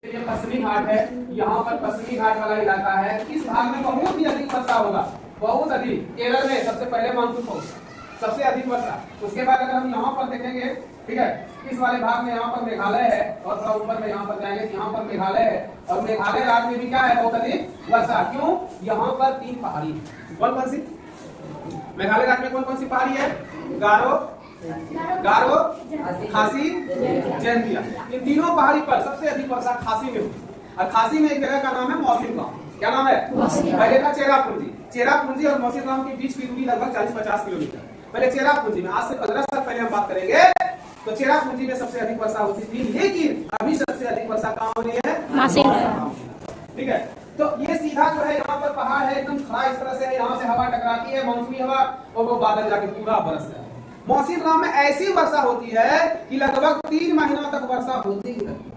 ये पश्चिमी घाट है, यहाँ पर पश्चिमी घाट वाला इलाका है। इस भाग में बहुत ही अधिक वर्षा होगा, बहुत अधिक। केरल में सबसे पहले मानसून होगा, सबसे अधिक वर्षा। उसके बाद अगर हम यहाँ पर देखेंगे, ठीक है, इस वाले भाग में यहाँ पर मेघालय है और थोड़ा ऊपर में यहाँ पर जाएंगे, यहाँ पर मेघालय है और मेघालय राज्य में भी क्या है, बहुत अधिक वर्षा। क्यों? यहाँ पर 3 पहाड़ी है। कौन कौन सी? मेघालय राज्य में कौन कौन सी पहाड़ी है? गारो, खासी, जैंतिया। इन तीनों पहाड़ी पर सबसे अधिक वर्षा खासी में होती है। और खासी में एक जगह का नाम है मौसिन गांव। क्या नाम है? पहले था चेरापूंजी। चेरापूंजी और मौसिन गांव के बीच की दूरी लगभग 40-50 किलोमीटर। पहले चेरापूंजी में, आज से 15 साल पहले हम बात करेंगे, तो चेरापूंजी में सबसे अधिक वर्षा होती थी। लेकिन अभी सबसे अधिक वर्षा कहाँ हो रही है? ठीक है। तो ये सीधा जो है यहाँ पर पहाड़ है, एकदम खड़ा इस तरह से है, यहाँ से हवा टकराती है, मानसूनी हवा, और वो बादल जाके पूरा बरसता है। मौसिन गांव में ऐसी वर्षा होती है कि लगभग 3 महीनों तक वर्षा होती ही रहती है।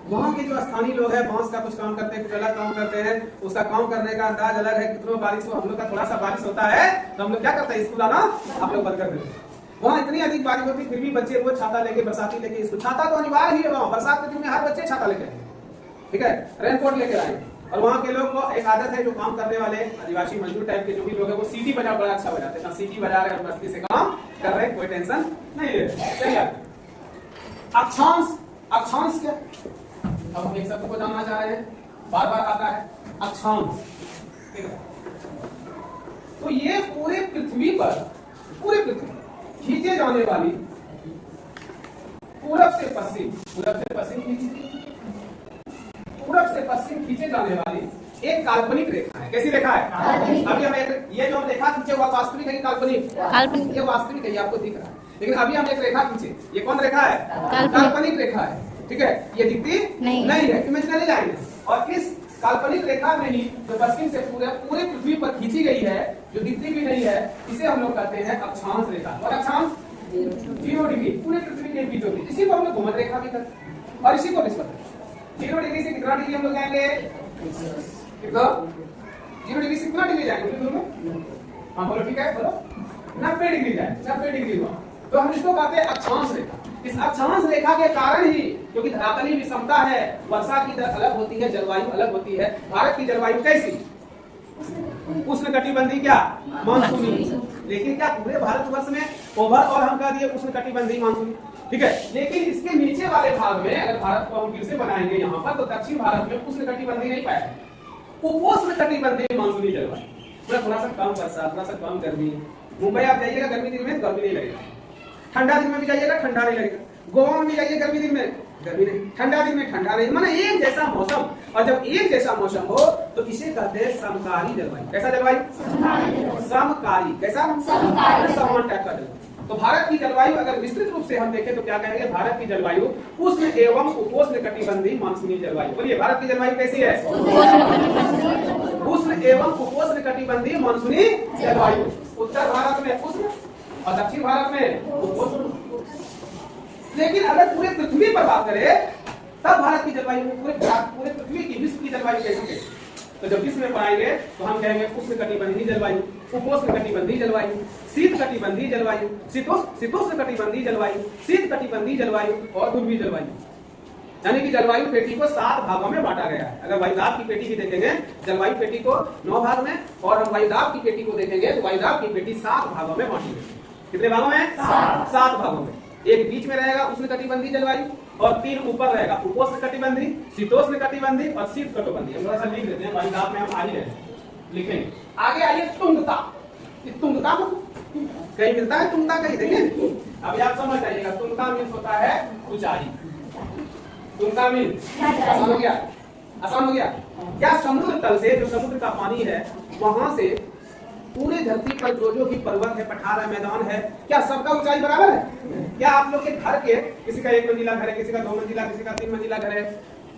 वहाँ के जो स्थानीय लोग हैं, बांस का कुछ काम करते हैं, कुछ अलग काम करते हैं, उसका काम करने का अंदाज अलग है। कितना बारिश हो, हम लोग का थोड़ा सा बारिश होता है तो हम लोग क्या करते हैं, स्कूल आना आप लोग बंद कर देते हैं। वहाँ इतनी अधिक बारिश होती, फिर भी बच्चे वो छाता लेके, बरसाती लेके स्कूल। छाता तो अनिवार्य ही है वहाँ, बरसात के दिन में हर बच्चे छाता लेके आए, ठीक है, रेनकोट लेके आए। और वहाँ के लोग को एक आदत है, जो काम करने वाले आदिवासी मजदूर टाइप के जो भी लोग हैं, वो सीटी बजा बड़ा अच्छा बजाते हैं। सीटी बजा रहे हैं, मस्ती से काम कर रहे हैं, कोई टेंशन नहीं ले रहे। अक्षांश, अक्षांश क्या? अब हम एक शब्द को जानना चाह रहे हैं, बार बार आता है अक्षांश, ठीक है। तो ये पूरे पृथ्वी पर, पूरे पृथ्वी खींचे जाने वाली पूरब से पश्चिम, पूरब से पश्चिम खींचे जाने वाली एक काल्पनिक रेखा है। कैसी रेखा है? अभी हम ये जो हम रेखा खींचे हुआ वास्तविक है कि काल्पनिक? ये वास्तविक है, ये आपको दिख रहा है। लेकिन अभी हम एक रेखा खींचे, ये कौन रेखा है? काल्पनिक रेखा है, ठीक है। ये दिखती नहीं है, इमेजिनरी लाइन है। और इस काल्पनिक रेखा में ही जो पश्चिम से पूरे पृथ्वी पर खींची गई है, जो दिखती भी नहीं है, इसे हम लोग कहते हैं अक्षांश रेखा। और अक्षांश 0 डिग्री पूरे पृथ्वी के बीचों बीच, इसी को हम लोग भूमध्य रेखा भी करते हैं। और इसी को विस्फोट 0 डिग्री से कितना डिग्री हम लोग जाएंगे? कितना? 0 डिग्री से कितना डिग्री जाएंगे? हाँ बोलो, ठीक है, बोलो। 90 डिग्री जाए, 90 डिग्री हुआ। तो हम इसको कहते हैं अक्षांश रेखा। इस अक्षांश रेखा के कारण ही, क्योंकि धरातलीय विषमता है, वर्षा की दर अलग होती है, जलवायु अलग होती है। भारत की जलवायु कैसी? उष्णकटिबंधीय, क्या? मानसूनी। लेकिन क्या पूरे भारतवर्ष में ओवरऑल हम कह दिए उष्णकटिबंधीय मानसूनी, ठीक है। लेकिन इसके नीचे वाले भाग में अगर भारत को हम फिर से बनाएंगे यहाँ पर, तो दक्षिण भारत में उष्णकटिबंधीय नहीं पाया, उपोष्णकटिबंधीय मानसूनी जलवायु। थोड़ा सा कम वर्षा, थोड़ा सा कम गर्मी। मुंबई आप जाइएगा गर्मी दिन में, गर्मी नहीं लगेगा। ठंडा दिन में भी जाइएगा, ठंडा नहीं लगेगा। गोवा में भी जाइए, गर्मी दिन में गर्मी नहीं, ठंडा दिन में ठंडा नहीं, माने एक जैसा मौसम। और जब एक जैसा मौसम हो तो इसे कहते हैं समकारी जलवायु। कैसा जलवायु? समकारी। कैसा? समान टाइप का जलवायु। तो भारत की जलवायु अगर विस्तृत रूप से हम देखें तो क्या कहेंगे? भारत की जलवायु उष्ण एवं उपोष्णकटिबंधीय मानसूनी जलवायु। बोलिए, भारत की जलवायु कैसी है? उष्ण एवं उपोष्णकटिबंधीय मानसूनी जलवायु। उत्तर भारत में उष्ण और दक्षिण भारत में उपोष्ण। लेकिन अगर पूरे पृथ्वी पर बात करें, तब भारत की जलवायु पूरे पृथ्वी की, विश्व की जलवायु कैसी है? तो जब विश्व में पढ़ाएंगे तो हम कहेंगे उष्णकटिबंधीय जलवायु, उपोष्णकटिबंधीय जलवायु, शीतकटिबंधीय जलवायु, शीतोष्णकटिबंधीय जलवायु, शीतकटिबंधीय जलवायु और ध्रुवीय जलवायु। यानी कि जलवायु पेटी को 7 भागों में बांटा गया है। अगर वायुदाब की पेटी भी देखेंगे, जलवायु पेटी को 9 भाग में, और हम वायुदाब की पेटी को देखेंगे तो वायुदाब की पेटी 7 भागों में बांटी गई। कितने भागों में? 7 भागों में। एक बीच में रहेगा उष्णकटिबंधीय जलवायु, और 3 ऊपर रहेगा उपोष्णकटिबंधीय, शीतोष्णकटिबंधीय और शीतकटिबंधीय। हम थोड़ा सा लिख देते हैं, वायुदाब में हम आ ही रहे हैं, लिखेंगे। आगे आइए, तुंगता। तुंगता कहीं मिलता है, तुंगता कहीं देंगे। अभी आप समझ जाइएगा, तुंगता मीन्स होता है ऊंचाई। तुंगता मीन्स आसान हो गया, आसान हो गया। क्या समुद्र तल से, जो समुद्र का पानी है, वहां से पूरे धरती पर जो भी पर्वत है, पठार है, मैदान है, क्या सबका ऊंचाई बराबर है? क्या आप लोग के घर के, किसी का 1 मंजिला घर है, किसी का 2 मंजिला, किसी का 3 मंजिला घर है,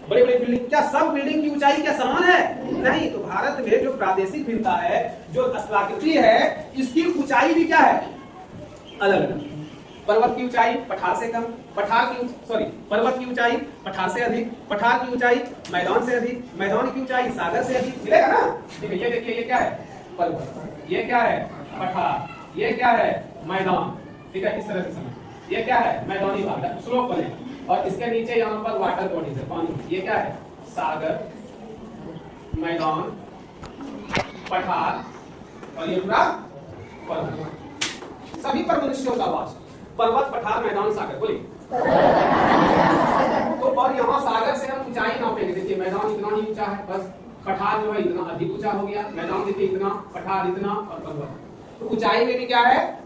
बड़े बड़े बिल्डिंग, क्या सब बिल्डिंग की ऊंचाई क्या समान है? नहीं। तो भारत में जो प्रादेशिक भिन्नता है, जो स्थलाकृति है, इसकी ऊंचाई भी क्या है? अलग अलग। पर्वत की ऊंचाई पठार से कम, पर्वत की ऊंचाई पठार से अधिक, पठार की ऊंचाई मैदान से अधिक, मैदान की ऊंचाई सागर से अधिक। मिलेगा ना? ठीक है, ये देखिए, ये क्या है? पर्वत। ये क्या है? पठार। ये क्या है? मैदान। ठीक है, इस तरह से समझ। ये क्या है? मैदानी भाग, स्लोप बने। और इसके नीचे यहाँ पर वाटर बॉडीज है, पानी। ये क्या है? सागर, मैदान, पठार और ये पूरा पर्वत। सभी पर मनुष्यों का वास। पर्वत, पठार, मैदान, सागर। बोलिए। तो और यहाँ सागर से हम ऊंचाई नापेंगे। देखिए मैदान इतना ही ऊंचा है, बस पठार जो है इतना अधिक ऊंचा हो गया, मैदान देखिए इतना, पठार इतना और पर्वत। तो ऊंचाई में भी क्या है?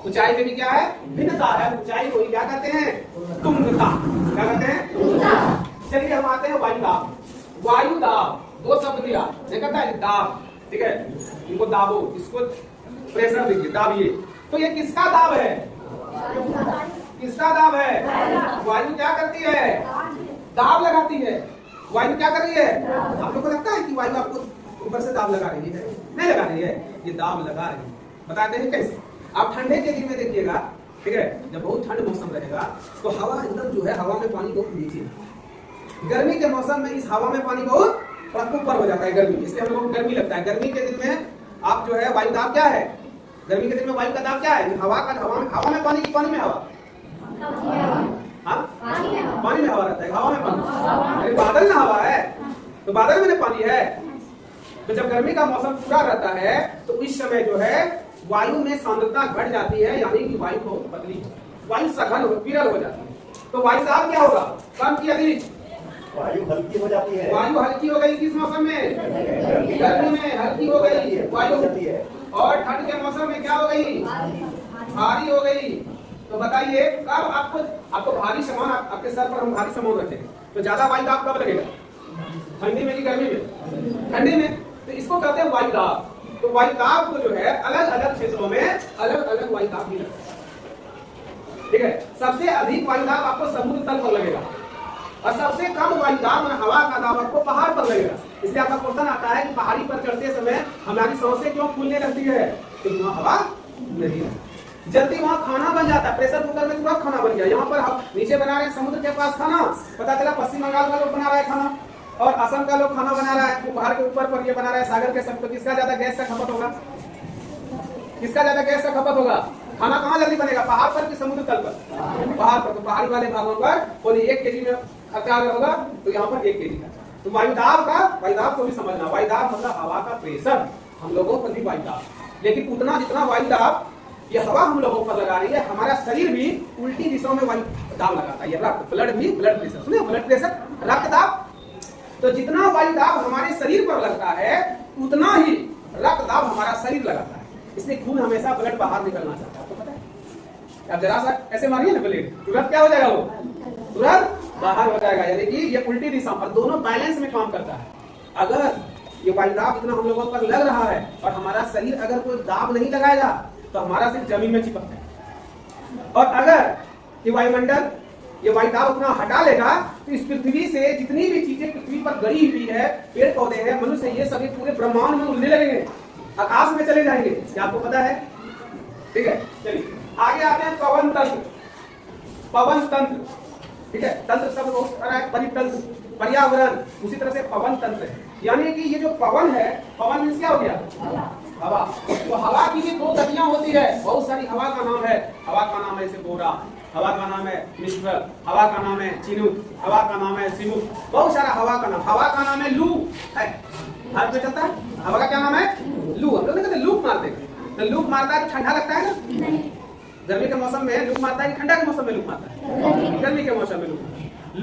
ऊंचाई में भी क्या है? भिन्नता है। ऊंचाई को क्या कहते हैं? तुंगता। क्या कहते हैं? चलिए हम आते हैं वायु दाब। वायु दाब दो शब्द दिया, कहता है दाब, ठीक है, इनको दाबो, इसको प्रेशर देखिए, दाबिए। तो ये किसका दाब है? किसका दाब है? वायु क्या करती है? दाब लगाती है। वायु क्या कर रही है? आप लोग को लगता है कि वायु आपको ऊपर से दाब लगा रही है? नहीं लगा रही है, ये दाब लगा रही है। बताते हैं कैसे। आप ठंडे के दिन में देखिएगा, ठीक है, जब बहुत ठंड मौसम रहेगा तो हवा एकदम जो है, हवा में पानी बहुत नीचे है। गर्मी के मौसम में इस हवा में पानी बहुत ऊपर हो जाता है, गर्मी, इसलिए हम लोगों को गर्मी लगता है। गर्मी के दिन में आप जो है वायु दाब क्या है? गर्मी के दिन में वायु का दाब क्या है? हवा में पानी की, पानी में हवा, हाँ पानी में हवा रहता है, हवा में पानी। अरे बादल में हवा है तो बादल में पानी है। तो जब गर्मी का मौसम पूरा रहता है तो इस समय जो है वायु में सांद्रता घट जाती है, यानी कि वायु बहुत पतली, वायु सघन विरल हो जाती है। तो वायु दाब क्या होगा? कम की अधिक? वायु हल्की हो जाती है। वायु हल्की हो गई किस मौसम में? गर्मी में हल्की हो गई वायु, और ठंड के मौसम में क्या हो गई? भारी हो गई। तो बताइए कब आपको भारी सामान, आपके सर पर हम भारी सामान रखेंगे तो ज्यादा वायु दाब कब लगेगा? ठंडी में कि गर्मी में? ठंडी में। तो इसको कहते हैं वायु दाब। तो वायु दाब को जो है अलग अलग क्षेत्रों में अलग अलग वायु दाब भी लगता है, ठीक है। सबसे अधिक वायु दाब आपको समुद्र तल पर लगेगा और सबसे कम वायु दाब हवा का दाब आपको पहाड़ पर लगेगा। इसलिए आपका क्वेश्चन आता है कि पहाड़ी पर चढ़ते समय हमारी सांसें क्यों फूलने लगती है? क्योंकि वहाँ हवा नहीं है। जल्दी वहाँ खाना बन जाता है, प्रेशर कुकर में तुरंत खाना बन गया। यहाँ पर हम नीचे बना रहे हैं समुद्र के पास खाना, पता चला पश्चिम बंगाल का लोग बना रहा है खाना और असम का लोग खाना बना रहा है, पहाड़ के ऊपर पर ये बना रहा है सागर के सब। तो किसका ज्यादा गैस का खपत होगा? किसका ज्यादा गैस का खपत होगा? खाना कहाँ जल्दी बनेगा, पहाड़ पर कि समुद्र तल पर? पहाड़ पर। तो पहाड़ी वाले भागों पर कोई 1 केजी में खर्चा होगा तो यहाँ पर 1 केजी का। तो वायु दाब को भी समझना। वायु दाब मतलब हवा का प्रेशर, हम लोगों पर भी वायु दाब, लेकिन उतना जितना वायु दाब ये हवा हम लोगों पर लगा रही है, हमारा शरीर भी उल्टी दिशाओं में वायु दाब लगाता है। ये रक्त, ब्लड प्रेशर, सुनिए, ब्लड प्रेशर, रक्त दाब। तो जितना वायु दाब हमारे शरीर पर लगता है उतना ही रक्त दाब हमारा शरीर लगाता है। इसलिए खून हमेशा ब्लड बाहर निकलना चाहता है, आपको पता है? आप जरा सा ऐसे मारिए ना ब्लेड, तुरंत क्या हो जाएगा? वो तुरंत बाहर हो जाएगा, यानी कि ये उल्टी दिशा पर दोनों बैलेंस में काम करता है। अगर ये वायु दाब इतना हम लोगों पर लग रहा है और हमारा शरीर अगर कोई दाब नहीं लगाएगा तो हमारा सिर्फ जमीन में चिपकता है। और अगर ये वायुमंडल ये वायु दाब अपना हटा लेगा तो इस पृथ्वी से जितनी भी चीजें पृथ्वी पर गड़ी हुई है, पेड़ पौधे हैं, मनुष्य, ये सभी पूरे ब्रह्मांड में उड़ने लगेंगे, आकाश में चले जाएंगे। क्या आपको पता है? ठीक है, चलिए आगे आते हैं पवन तंत्र। पवन तंत्र, ठीक है, तंत्र शब्द बहुत सारा है, परितंत्र, पर्यावरण, उसी तरह से पवन तंत्र है। यानी कि ये जो पवन है, पवन मींस क्या हो गया? हवा। तो हवा की भी 2 गतियां होती है, बहुत सारी हवा का नाम है। हवा का नाम है गोरा, हवा का नाम है मिस्ट्रल, हवा का नाम है चिनूक, हवा का नाम है सिमुक, बहुत सारा हवा का नाम। हवा का नाम है लू है, हाथ में चलता है। हवा का क्या नाम है? लू। हम लोग कहते हैं लूप मारते हैं, तो लूप मारता है तो ठंडा लगता है ना? गर्मी के मौसम में लूप मारता है कि ठंडा के मौसम में लूप मारता है? गर्मी के मौसम में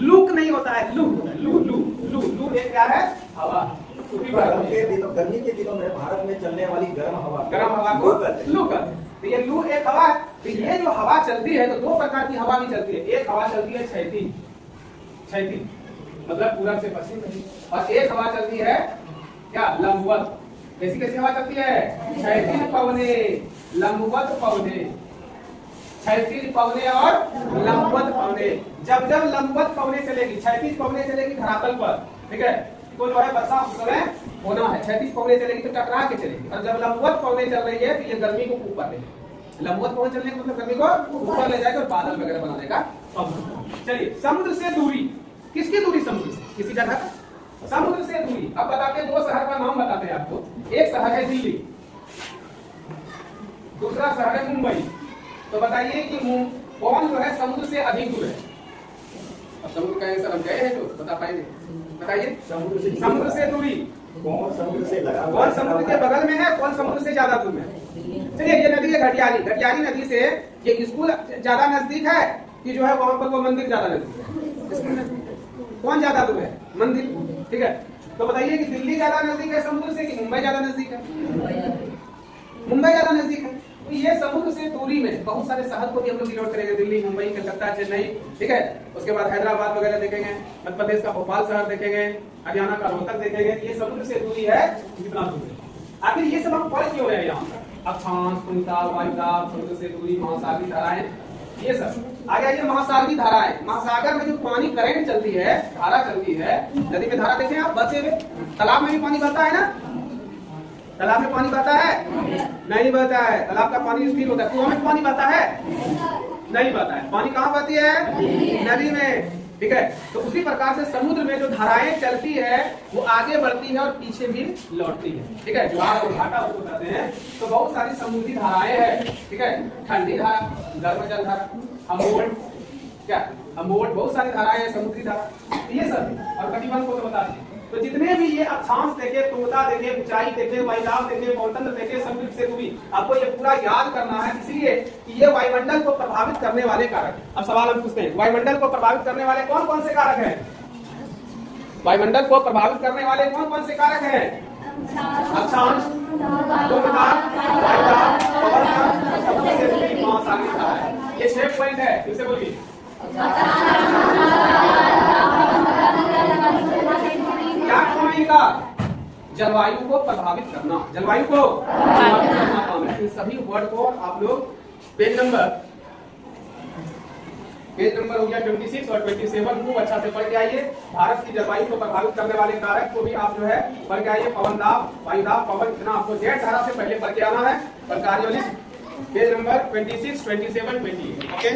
लूप नहीं होता है, लू होता है। लू ये क्या है? हवा। गर्मी के दिनों में भारत में चलने वाली गर्म हवा को लू कहते हैं। तो ये लू एक हवा है। तो ये जो हवा चलती है तो 2 प्रकार की हवा भी चलती है। एक हवा चलती है क्षैतिज मतलब पूरब से पश्चिम, और एक हवा चलती है क्या? लंबवत। कैसी हवा चलती है? क्षैतिज पवने, लंबवत पवने, क्षैतिज पवने और लंबवत पवने। जब लंबवत पवने चलेगी, क्षैतिज पवने चलेगी धरातल पर, ठीक है, तो जो है वर्षा उस समय होना है। क्षैतिज पवने चलेगी तो टकरा के चलेगी, और जब लंबवत पवने चल रही है तो ये गर्मी को ऊपर ले जाएगी। लंबवत पवन चलने का मतलब गर्मी को ऊपर ले जाएगा और बादल वगैरह बना देगा। चलिए, समुद्र से दूरी, किसकी दूरी समुद्र से? किसी जगह समुद्र से दूरी। अब बताते हैं 2 शहर का नाम बताते हैं आपको। एक शहर है दिल्ली, दूसरा शहर है मुंबई। तो बताइए कि कौन जो है समुद्र से अधिक दूर है? अब समुद्र का आंसर हम गए हैं जो बता पाएंगे, बताइए। समुद्र से दूरी, कौन समुद्र से लगा हुआ कौन है? समुद्र के बगल में है, कौन समुद्र से ज्यादा दूर में है। चलिए ये नदी है घटियाली, घटियाली नदी से ये स्कूल ज्यादा नजदीक है कि जो है वहां पर वो मंदिर ज्यादा नजदीक है, स्कूल नजदीक। कौन ज्यादा दूर है, मंदिर, ठीक है। तो बताइए कि दिल्ली ज्यादा नजदीक है समुद्र से कि मुंबई ज्यादा नजदीक है, मुंबई ज्यादा नजदीक है। तो ये समुद्र से दूरी में बहुत सारे शहर को भी हम लोग डिनोट करेंगे, दिल्ली, मुंबई, कलकत्ता, चेन्नई, ठीक है। उसके बाद हैदराबाद वगैरह देखेंगे, मध्य प्रदेश का भोपाल शहर देखेंगे, हरियाणा का रोहतक देखेंगे। ये समुद्र से दूरी है कितना दूर है। आखिर ये सब हम पढ़ क्यों रहे हैं यहाँ पर, अक्षांश, कुंतल, वायुदाब, समुद्र से दूरी, महासागरीय धाराएं, ये सब आ गया। ये महासागरीय धाराएं, महासागर में जो पानी करंट चलती है, धारा चलती है, नदी में धारा देखें आप बहते हुए, तालाब में भी पानी बहता है ना, तालाब में पानी बहता है, नहीं बहता है, तालाब का पानी स्थिर होता है। कुआं में पानी बहता है, नहीं बहता है, पानी कहाँ बहती है, नदी में, ठीक है। तो उसी प्रकार से समुद्र में जो धाराएं चलती है वो आगे बढ़ती है और पीछे भी लौटती है, ठीक है। ज्वार और भाटा उसको कहते हैं। तो बहुत सारी समुद्री धाराएं हैं, ठीक है। ठंडी धारा, गर्म जल धारा, अम्बोट, क्या अम्बोट, बहुत सारी धाराएं हैं, समुद्री धारा, ये सब। और कटिबंध को तो बता दें। तो जितने भी ये अक्षांश देखे, तोता देखे, ऊंचाई देखे, वायुदाब देखे, मौतंत्र देखे, समुद्र से दूरी, आपको ये पूरा याद करना है, इसलिए कि ये वायुमंडल को प्रभावित करने वाले कारक। अब सवाल हम पूछते हैं, वायुमंडल को प्रभावित करने वाले कौन कौन से कारक हैं, वायुमंडल को प्रभावित करने वाले कौन कौन से कारक हैं, अक्षांश, तोता, वायुदाब, पवन, समुद्र से दूरी, महासागरीय धाराएं। ये 6 पॉइंट है, फिर से बोलिए। क्या जलवायु को प्रभावित करना, जलवायु को प्रभावित करना। इन सभी वर्ड को आप लोग पेज नंबर हो गया 26 और 27 खूब अच्छा से पढ़ के आइए। भारत की जलवायु को प्रभावित करने वाले कारक को भी आप जो है पढ़ के आइए। पवन दाब, वायुदाब, पवन, इतना आपको जेड धारा से पहले पढ़ के आना है। पर कार्योलिस्ट पेज नंबर 26, 27, 28, ओके।